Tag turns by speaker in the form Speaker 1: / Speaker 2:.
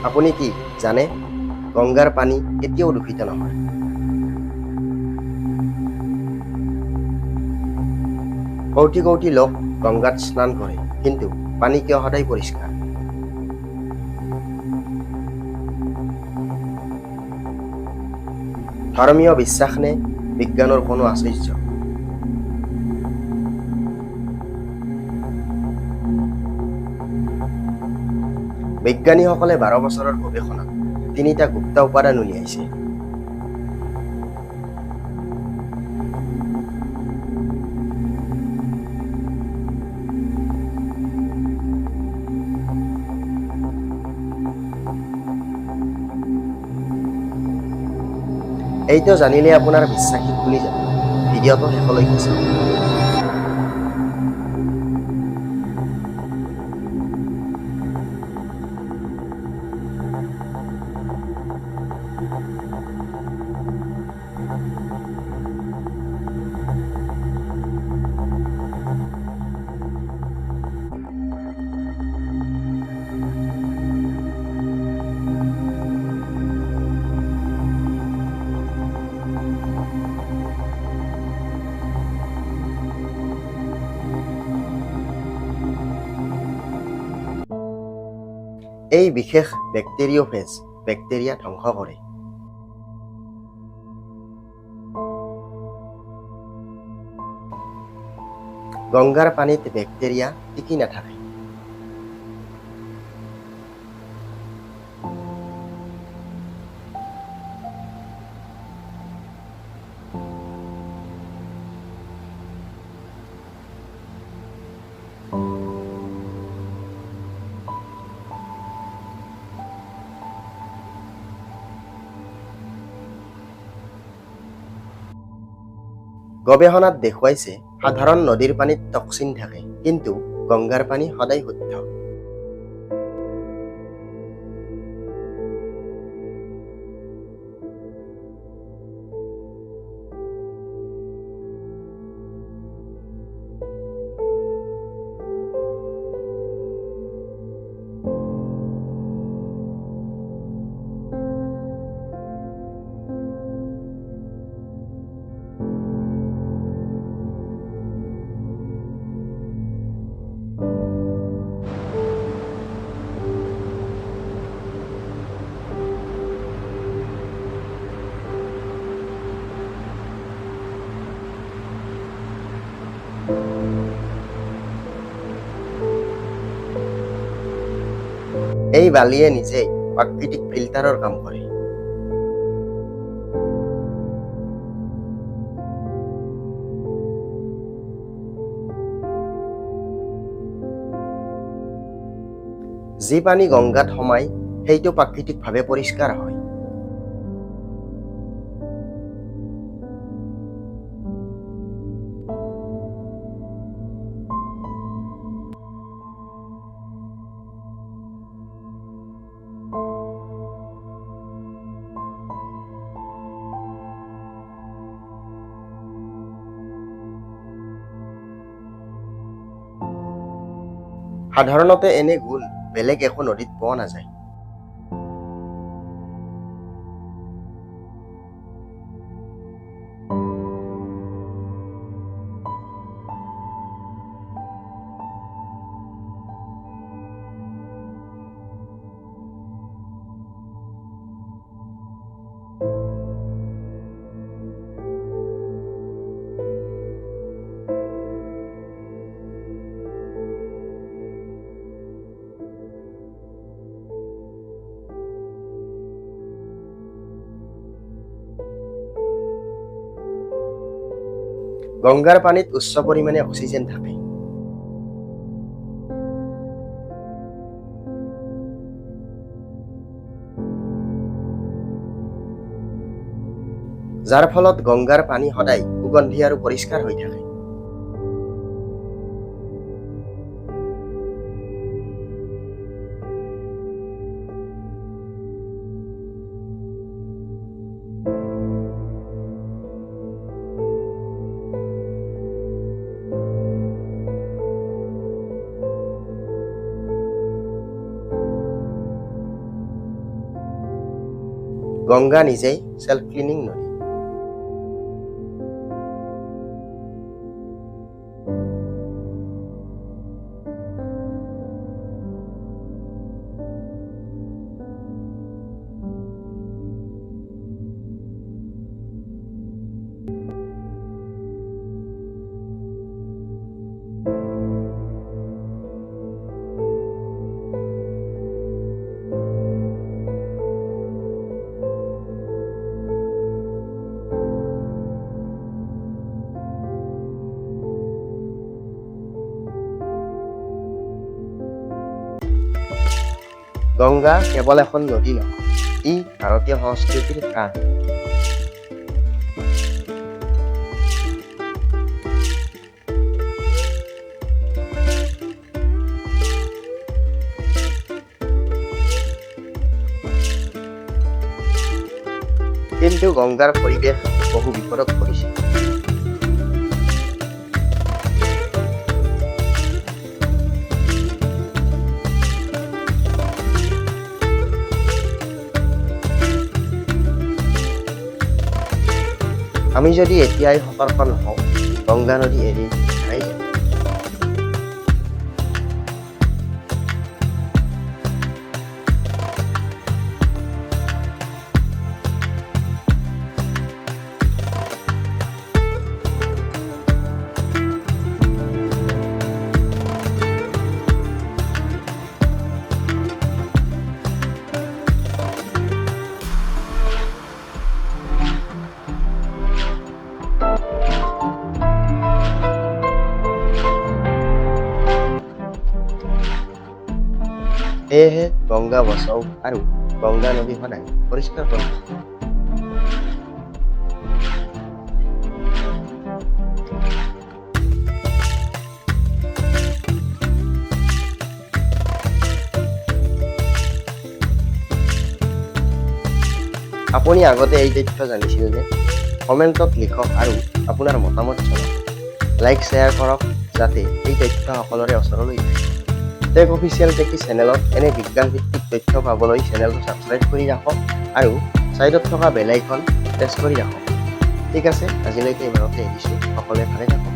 Speaker 1: আপুনি কি জানে গংগাৰ পানী কেতিয়াও দূষিত নহয়। কোটি কোটি লোক গংগাত স্নান কৰে, কিন্তু পানী কিয় সদায় পৰিষ্কাৰ? ধৰ্মীয় বিশ্বাস নে বিজ্ঞানৰ কোনো আশ্চৰ্য? বিজ্ঞানীসকলে 12 বছৰৰ গৱেষণাত 3টা গুপ্ত উপাদান উলিয়াইছে। এইটো জানিলে আপোনাৰ বিশ্বাসী খুলি যাব। ভিডিঅ'টো শেষলৈকে চাওক। এই বিশেষ বেক্টেৰিঅফেজ বেক্টেৰিয়া ধ্বংস কৰে। গংগাৰ পানীত বেক্টেৰিয়া টিকি নাথাকে। গৱেষণাত দেখুৱাইছে সাধাৰণ নদীৰ পানীত টক্সিন থাকে, কিন্তু গংগাৰ পানী সদায় শুদ্ধ। এই বালিয়ে নিজেই প্ৰাকৃতিক ফিল্টাৰৰ কাম কৰে। যি পানী গংগাত সোমাই সেইটো প্ৰাকৃতিকভাৱে পৰিষ্কাৰ হয়। সাধাৰণতে এনে গুণ বেলেগ একো নদীত পোৱা নাযায়। গংগাৰ পানীত উচ্চ পৰিমাণে অক্সিজেন থাকে। যাৰ ফলত গংগাৰ পানী সদায় সুগন্ধি আৰু পৰিষ্কাৰ হৈ থাকে। গংগা নিজেই সেলফ ক্লিনিং নদী। গংগা কেৱল এখন নদী নহয়, ই ভাৰতীয় সংস্কৃতিৰ প্ৰাণ। কিন্তু গংগাৰ পৰিৱেশ বহু বিপদত পৰিছে। আমি যদি এতিয়াই সতৰ্ক নহওঁ, গংগা নদী এৰি খাই যাব। সেয়েহে গংগা বচাওক আৰু গংগা নদী সদায় পৰিষ্কাৰ কৰক। আপুনি আগতে এই তথ্য জানিছিল নে? কমেণ্টত লিখক আৰু আপোনাৰ মতামত জনাওক। লাইক শ্বেয়াৰ কৰক যাতে এই তথ্য সকলোৰে ওচৰলৈ যায়। টেক অফিচিয়েল টেকি চেনেলত এনে বিজ্ঞান ভিত্তিক তথ্য পাবলৈ চেনেলটো ছাবস্ক্ৰাইব কৰি ৰাখক আৰু ছাইডত থকা বেল আইকন প্ৰেছ কৰি ৰাখক। ঠিক আছে, আজিলৈকে ইমানতে এৰিছোঁ। সকলোৱে ভালে থাকক।